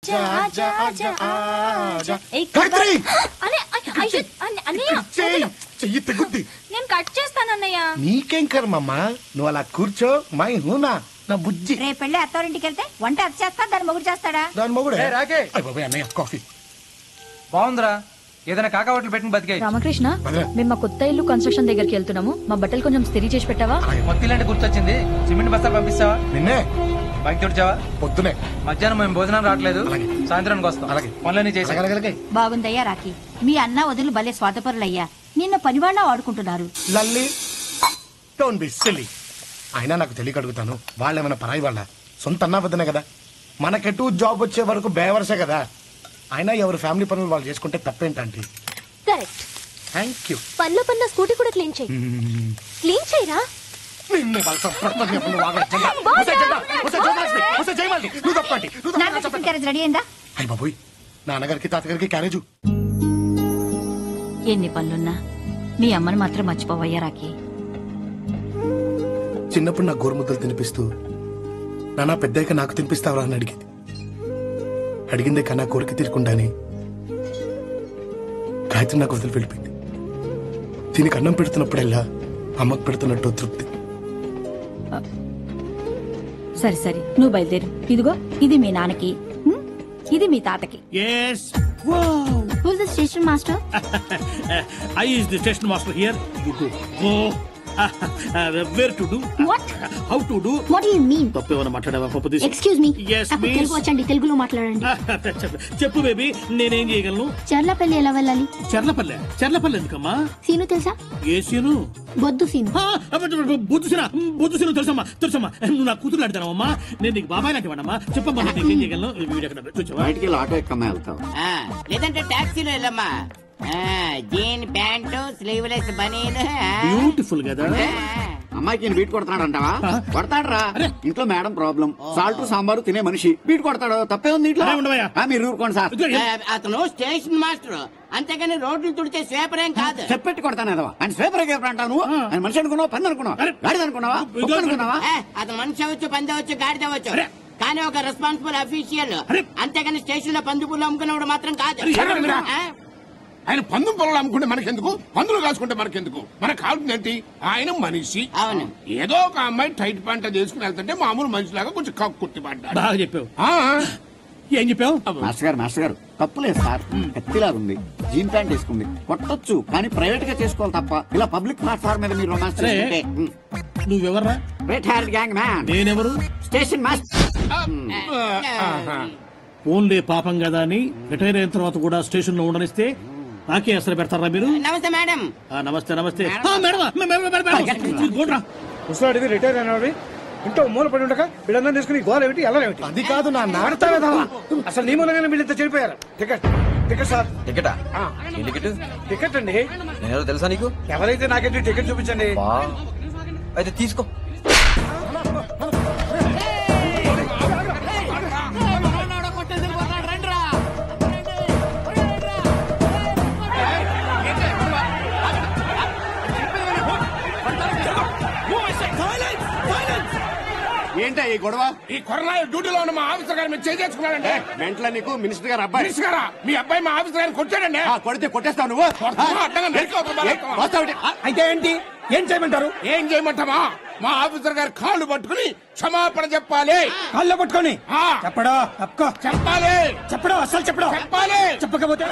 ఆజా ఆజా ఆజా ఆజా. గాయత్రి! అన్నయ్య చెయ్యి తెగుద్ది. నేను కట్ చేస్తానన్నయ్య. నీకేం కర్మమ్మా, నువ్వు అలా కూర్చో. మై హూనా నా బుజ్జి. రేపెళ్ళి అత్తవారింటికి వెళ్తే వంట అది చేస్తా, దాని మొగుడు చేస్తాడా? దాని మొగుడే. రాకే అన్నయ్య కాఫీ బాగుందిరా, ఏదైనా కాకా హోటల్ పెట్టుకుని బతికాయి. రామకృష్ణ, మేము మా కొత్త ఇల్లు కన్స్ట్రక్షన్ దగ్గరికి వెళ్తున్నాము. మా బట్టలు కొంచెం స్థిరీ చేసి పెట్టావా? కొత్త ఇలాంటి గుర్తొచ్చింది. సిమెంట్ బస్తా పంపిస్తావా? నిన్నే బైక్ తుడిచావా? పొద్దునే. మధ్యాహ్నం మేము భోజనం రావట్లేదు, సాయంత్రానికి వస్తాం. అలాగే. పనులన్నీ చేసి బాగుందయ్యా రాకి, మీ అన్న వదిలి భలే స్వాతపరులయ్యా. నిన్న పనివాళ్ళ వాడుకుంటున్నారు. Lalli don't be silly. అయినా నాకు తెలియక అడుగుతాను, వాళ్ళేమైనా పరాయి వాళ్ళ? సొంత అన్నా వద్దనే కదా. మనకెటు జాబ్ వచ్చే వరకు బేవర్సే కదా. అయినా ఎవరు ఫ్యామిలీ పనులు వాళ్ళు చేసుకుంటే తప్పేంటంటే. కరెక్ట్. Thank you. పనిలో పన్న స్కూటీ కూడా క్లీన్ చేయి. క్లీన్ చేయరా? రెడీ అయిందా? అయ్య బాబోయ్, నాన్నగారికి తాతగారికి క్యారేజు. ఎన్ని పనులున్నా మీ అమ్మని మాత్రం మర్చిపోవయ్యా రాకి. చిన్నప్పుడు నాకు గోరుముద్దలు తినిపిస్తూ నాన్న పెద్దయ్యక నాకు తినిపిస్తావరా అని అడిగింది. అడిగిందే కన్నా కోరిక తీరకుండానే గాయత్రి నాకు వదిలి వెళ్ళిపోయింది. దీనికి అన్నం పెడుతున్నప్పుడల్లా అమ్మకు పెడుతున్నట్టు తృప్తి. సరే సరే, నువ్వు బయలుదేరు. ఇదిగో ఇది మీ నాన్నకి, ఇది మీ తాతకి. Yes. Wow. Who's the station master? I is the station master here. You go. Go. Where to do? What? How to do? What do you mean? తప్పేమన్నా మాట్లాడావా పప్పు తీసి? Excuse me. Yes, నాకు miss. తెలుగు వచ్చండి, తెలుగులో మాట్లాడండి. చెప్పు బేబీ, నేనేం చేయగలను? చర్లపల్లి ఎలా వెళ్ళాలి? చర్లపల్లె. చర్లపల్లె ఎందుకమ్మా? సీను తెలుసా? ఏ సీను? బొద్దు సీను. బుద్ధు సీను తెలుసమ్మా. తెలుసమ్మా, నువ్వు నా కూతురు అడతానమ్మా. నేను నీకు బాబాయ్ లాంటి వాడమ్మా. చెప్పమ్మా, నేను ఏం చేయగలను? వీడెక్కడ చూసావా? బయటికి ఆటో ఎక్కమ్మా వెళ్తావు, లేదంటే టాక్సీలో వెళ్ళమ్మా. జీన్ ప్యాంటు, స్లీవ్లెస్ బనీన్. బ్యూటిఫుల్ కదా. అమ్మాయికి బీట్ కొడతాడు అంటావా? కొడతాడరా. ఇంట్లో మేడం ప్రాబ్లం, సాల్ట్ సాంబారు తినే మనిషి బీట్ కొడతాడు. తప్పే ఉంది ఇంట్లో. మీరు ఊరుకోండి సార్. అతను స్టేషన్ మాస్టర్, అంతేగాని రోడ్లు తుడిచే స్వేపర్ ఏం కాదు. చెప్పెట్టి కొడతాను అదవా. ఆయన స్వేపర్ అంటావు నువ్వు? ఆయన మనిషి అనుకున్నావు, పంది అనుకున్నావు, గాడిద అనుకున్నావా, కుక్క అనుకున్నావా? అతను మనిషి అవ్వచ్చు, పంది అవ్వచ్చు, గాడిద అవ్వచ్చు, కానీ ఒక రెస్పాన్సిబుల్ అఫీషియల్. అంతేగాని స్టేషన్ లో పందుపులు అమ్ముకున్నప్పుడు మాత్రం కాదు. ఆయన పందు పొలాలు అమ్ముకుంటే మనకెందుకు, పందులు కాసుకుంటే మనకెందుకు? మనకు కావాల్సింది ఏంటి? ఆయన మనిషి. అవును. ఏదో ఒక అమ్మాయి టైట్ పంట చేసుకుని వెళ్తుంటే మామూలు మనిషిలాగా కొంచెం కుట్టి పడ్డాడు. బాగా చెప్పావు. ఏం చెప్పావు? మాస్టర్ గారు తప్పులేదు సార్. కత్తిలాగా ఉంది, జీన్ ప్యాంట్ వేసుకుంది, కొట్టొచ్చు, కానీ ప్రైవేట్ గా చేసుకోవాలి తప్ప ఇలా పబ్లిక్ ప్లాట్ఫామ్ మీద మీరు రొమాన్స్ చేసుకుంటే. నువ్వెవర్రా? Retired gang man. నేనెవరు? Station master. ఓన్లీ పాపం కదా అని రిటైర్ అయిన తర్వాత కూడా స్టేషన్ లో ఉండనిస్తే నాకే అసలు పెడతారా మీరు? నమస్తే మేడం. నమస్తే నమస్తే. ముసలాడివి రిటైర్ అయినవి ఇంట్లో మూల పడి ఉండక వీళ్ళందరూ తీసుకుని గోల ఏమిటి ఎలా ఏమిటి? అది కాదు నా అసలు నీ మూలంగానే వీళ్ళంతా చనిపోయారు. Ticket ticket sir. టికెటా? టికెట్? టికెట్ అండి. నేను తెలుసా నీకు? ఎవరైతే నాకైతే టికెట్ చూపించండి. అయితే తీసుకో. ఏంటా ఈ గొడవ? ఈ కరోనా డ్యూటీలో ఉన్న మా ఆఫీసర్ గారు మీరు చేసుకున్నారంటే వెంటనే నీకు మినిస్టర్ గారు అబ్బాయి. మినిస్టర్ గారా? మీ అబ్బాయి మా ఆఫీసర్ గారిని కొట్టాడండి. కొడితే కొట్టేస్తావు నువ్వు? అయితే ఏంటి, ఏం చేయమంటారు? ఏం చేయమంటావా? మా ఆఫీసర్ గారు కాళ్ళు పట్టుకుని క్షమాపణ చెప్పాలి. కాళ్ళు పట్టుకొని చెప్పడా? చెప్పాలి. చెప్పడం అసలు చెప్పడం చెప్పాలి. చెప్పకపోతే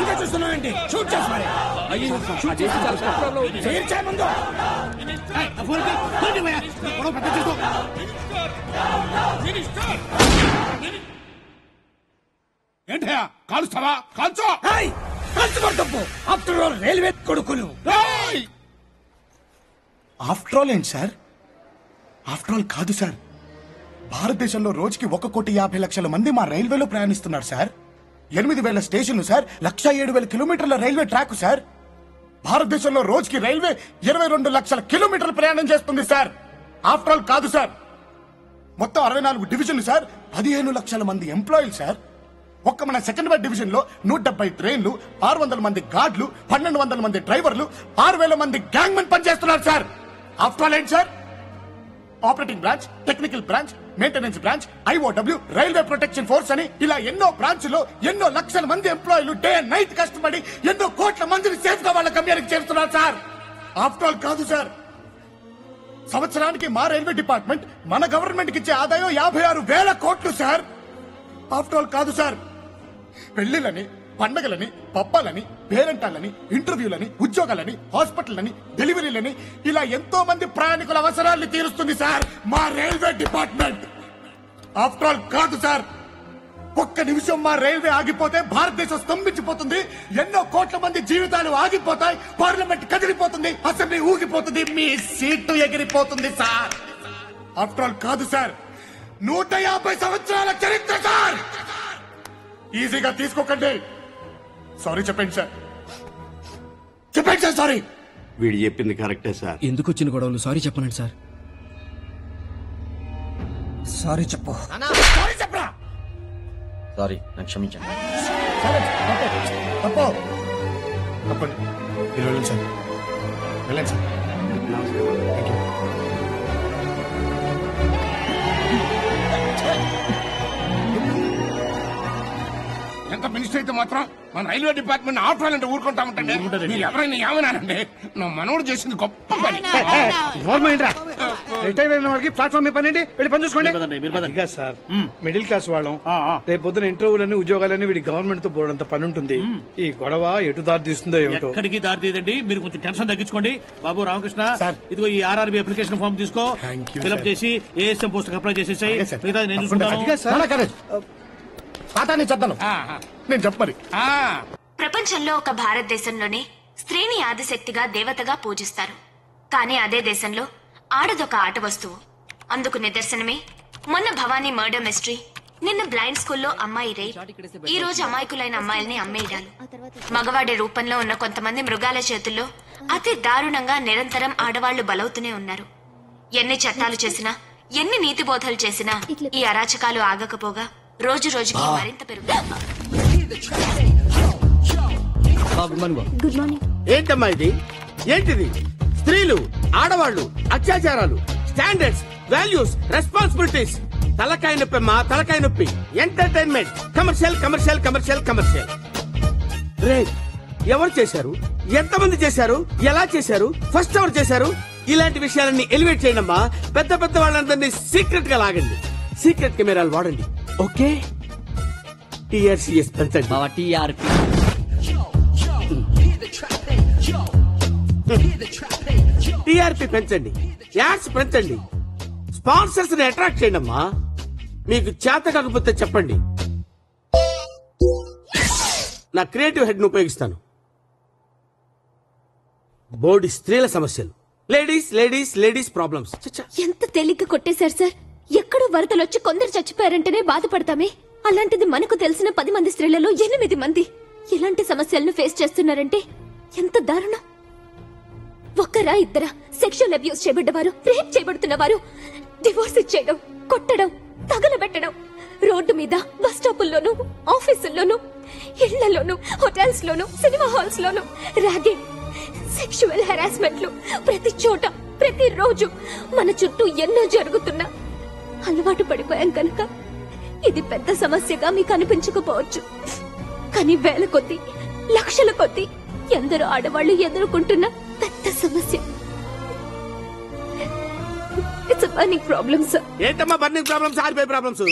ఇంకా చూస్తున్నావేంటి? షూట్ చేస్తున్నాయి. ఏంటయ్యా కాలుస్తావా? కాల్చో. తప్పు. ఆఫ్టర్ ఆల్ రైల్వే కొడుకులు. ఆఫ్టర్ ఆల్ ఏంటి సార్? ఆఫ్టర్ ఆల్ కాదు సార్. భారతదేశంలో రోజుకి 1,50,00,000 మంది మా రైల్వేలో ప్రయాణిస్తున్నారు సార్. 8,000 స్టేషన్లు సార్, 1,07,000 కిలోమీటర్ల రైల్వే ట్రాక్ సార్. భారతదేశంలో రోజుకి రైల్వే 22 లక్షల కిలోమీటర్లు ప్రయాణం చేస్తుంది సార్. ఆఫ్టర్ ఆల్ కాదు సార్. మొత్తం 64 డివిజన్లు సార్, 15 లక్షల మంది ఎంప్లాయీలు సార్. ఒక్క మన సెకండ్ బై డివిజన్ లో 170 ట్రైన్లు, 600 మంది గార్డులు, 1,200 మంది డ్రైవర్లు, 6,000 మంది గ్యాంగ్ మెన్ పనిచేస్తున్నారు సార్. ఆఫ్టర్ ఆల్ ఏంటి sir? Operating branch, technical branch, maintenance branch, IOW, railway protection force అని ఇలా ఎన్నో బ్రాంచ్లో ఎన్నో లక్షల మంది ఎంప్లాయీలు డే అండ్ నైట్ కష్టపడి ఎన్నో కోట్ల మందిని సేఫ్ గా వాళ్ళ గమ్యానికి చేరుతున్నారు సార్. ఆఫ్టర్ ఆల్ కాదు సార్, సంవత్సరానికి మా రైల్వే డిపార్ట్మెంట్ మన గవర్నమెంట్ కి ఇచ్చే ఆదాయం 56,000 కోట్లు సార్. ఆఫ్టర్ ఆల్ కాదు సార్, పెళ్లిళ్ళని, పండగలని, పబ్బాలని, పేరెంటాలని, ఇంటర్వ్యూలని, ఉద్యోగాలని, హాస్పిటల్లని, డెలివరీలని ఇలా ఎంతో మంది ప్రయాణికుల అవసరాన్ని తీరుస్తుంది సార్ మా రైల్వే డిపార్ట్మెంట్. ఆఫ్టర్ ఆల్ కాదు సార్, ఒక్క నిమిషం మా రైల్వే ఆగిపోతే భారతదేశం స్తంభించిపోతుంది, ఎన్నో కోట్ల మంది జీవితాలు ఆగిపోతాయి, పార్లమెంట్ కదిలిపోతుంది, అసెంబ్లీ ఊగిపోతుంది, మీ సీటు ఎగిరిపోతుంది సార్. ఆఫ్టర్ ఆల్ కాదు సార్, 150 సంవత్సరాల చరిత్ర సార్. ఈజీగా తీసుకోకండి. సారీ చెప్పండి సార్, చెప్పండి సార్. సారీ. వీడు చెప్పింది కరెక్టే సార్. ఎందుకు వచ్చిన గొడవలు సారీ చెప్పనండి సార్. సారీ చెప్పు. సారీ చెప్పరా. సారీ, నాకు క్షమించండి. తప్పు తప్పండి. మీరు వెళ్ళండి సార్, వెళ్ళండి సార్. Thank you. ఎంత మినిస్టర్ అయితే మాత్రం మన రైల్వే డిపార్ట్మెంట్ ఆఫ్రాలంటే ఊరుకుంటా ఉంటండి. మీరు ఎవరైనా ఏమన్నారండి, నా మనోడు చేసింది గొప్ప పని. గవర్నమెంట్ రిటైర్ అయిన వాళ్ళకి ప్లాట్ఫామ్ పని ఏంటి, వెళ్ళి పని చూసుకోండి. సార్ మిడిల్ క్లాస్ వాళ్ళం, రేపు పొద్దున ఇంటర్వ్యూలని ఉద్యోగాలని వీడి గవర్నమెంట్ తో పోవడంత పని ఉంటుంది. ఈ గొడవ ఎటు దారి తీస్తుందో ఏమిటో. ఎక్కడికి దారి తీయదండి, మీరు కొంచెం టెన్షన్ తగ్గించుకోండి. బాబు రామకృష్ణ, ఇదిగో ఈ RRB అప్లికేషన్ ఫామ్ తీసుకో, ఫిల్అప్ చేసి ASM పోస్ట్ అప్లై చేసేసాయి. మిగతా నేను చూసుకుంటాను. పాతాన్ని చెప్తాను, నేను చెప్పమరి. ప్రపంచంలో ఒక భారతదేశంలోనే స్త్రీని ఆదిశక్తిగా దేవతగా పూజిస్తారు. కానీ అదే దేశంలో ఆడదొక ఆట వస్తువు. అందుకు నిదర్శనమే మొన్న భవానీ మర్డర్ మిస్టరీ, నిన్న బ్లైండ్ స్కూల్లో అమ్మాయి రేప్, ఈ రోజు అమాయకులైన అమ్మాయిల్ని అమ్మేయడాలు. మగవాడి రూపంలో ఉన్న కొంతమంది మృగాల చేతుల్లో అతి దారుణంగా నిరంతరం ఆడవాళ్లు బలవుతూనే ఉన్నారు. ఎన్ని చట్టాలు చేసినా, ఎన్ని నీతి బోధలు చేసినా ఈ అరాచకాలు ఆగకపోగా రోజు రోజుకి మరింత గుడ్ మార్నింగ్. ఏంటమ్మా ఇది, ఏంటిది? స్త్రీలు, ఆడవాళ్లు, అత్యాచారాలు, స్టాండర్డ్స్, వాల్యూస్, రెస్పాన్సిబిలిటీస్. తలకాయ నొప్పి అమ్మా, తలకాయ నొప్పి. Entertainment, commercial commercial commercial commercial. Rape ఎవరు చేశారు, ఎంతమంది చేశారు, ఎలా చేశారు, ఫస్ట్ ఎవరు చేశారు? ఇలాంటి విషయాలన్నీ ఎలివేట్ చేయండి అమ్మా. పెద్ద పెద్ద వాళ్ళందరినీ సీక్రెట్ గా లాగండి, సీక్రెట్ కెమెరాలు వాడండి. ఓకే, TRCS పెంచండి. TRP పెంచండి, యాడ్స్ పెంచండి, స్పాన్సర్స్ ని అట్రాక్ట్ చేయండి అమ్మా. మీకు చేత కాకపోతే చెప్పండి, నా క్రియేటివ్ హెడ్ ను ఉపయోగిస్తాను. బోర్డు స్త్రీల సమస్యలు, లేడీస్ లేడీస్ లేడీస్ ప్రాబ్లమ్స్. ఎంత తేలిగ్గా కొట్టేశారు సార్. ఎక్కడో వరదలొచ్చి కొందరు చచ్చిపోయారంటేనే బాధపడతామే, అలాంటిది మనకు తెలిసిన 10 మంది స్త్రీలలో 8 మంది ఇలాంటి సమస్యలను ఫేస్ చేస్తున్నారంటే ఎంత దారుణం. ఒక్కరా ఇద్దరా సెక్షువల్ అబ్యూస్ చేయబడ్డవారు, రేప్ చేయబడుతున్నవారు, డివోర్స్ ఇచ్చేయడం, కొట్టడం, తగలబెట్టడం, రోడ్డు మీద, బస్ స్టాపుల్లోనూ, ఆఫీసుల్లోనూ, ఇళ్లలోనూ, హోటల్స్ లోనూ, సినిమా హాల్స్ లోనూ ర్యాగింగ్, సెక్షువల్ హెరాస్మెంట్లు ప్రతి చోట, ప్రతి రోజు మన చుట్టూ ఎన్నో జరుగుతున్నా అలవాటు పడిపోయాం కనుక ఇది పెద్ద సమస్యగా మీకు అనిపించకపోవచ్చు. కానీ వేల కొద్దీ, లక్షల కొద్దీ ఎందరో ఆడవాళ్లు ఎదుర్కొంటున్న పెద్ద సమస్య. It's a burning problem sir. ఏంటమ్మా బర్నింగ్ ప్రాబ్లమ్స్, ఆరిపోయే ప్రాబ్లమ్స్?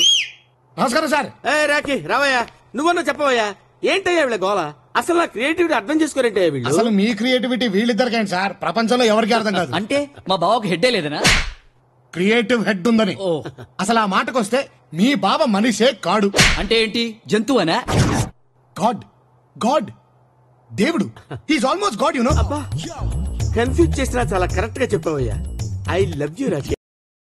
నమస్కారం సార్. రాకి రావయ్యా, నువ్వన్నా చెప్పవయ్యా, ఏంటయ్యా వీళ్ళ గోళ? అసలు నా క్రియేటివిటీ అర్థం చేసుకోరేంటయ్యా వీళ్ళు? అసలు మీ క్రియేటివిటీ వీళ్ళిద్దరికైంది సార్, ప్రపంచంలో ఎవరికి అర్థం కాదు. అంటే మా బావకు హెడ్డే లేదనా? క్రియేటివ్ హెడ్ ఉందని. అసలు ఆ మాటకొస్తే మీ బావ మనిషే కాడు. అంటే ఏంటి, జంతువనా? గాడ్, గాడ్, దేవుడు. He's almost God, you know. Confuse చేసినా చాలా కరెక్ట్ గా చెప్పవయ్యా. I love you Rocky.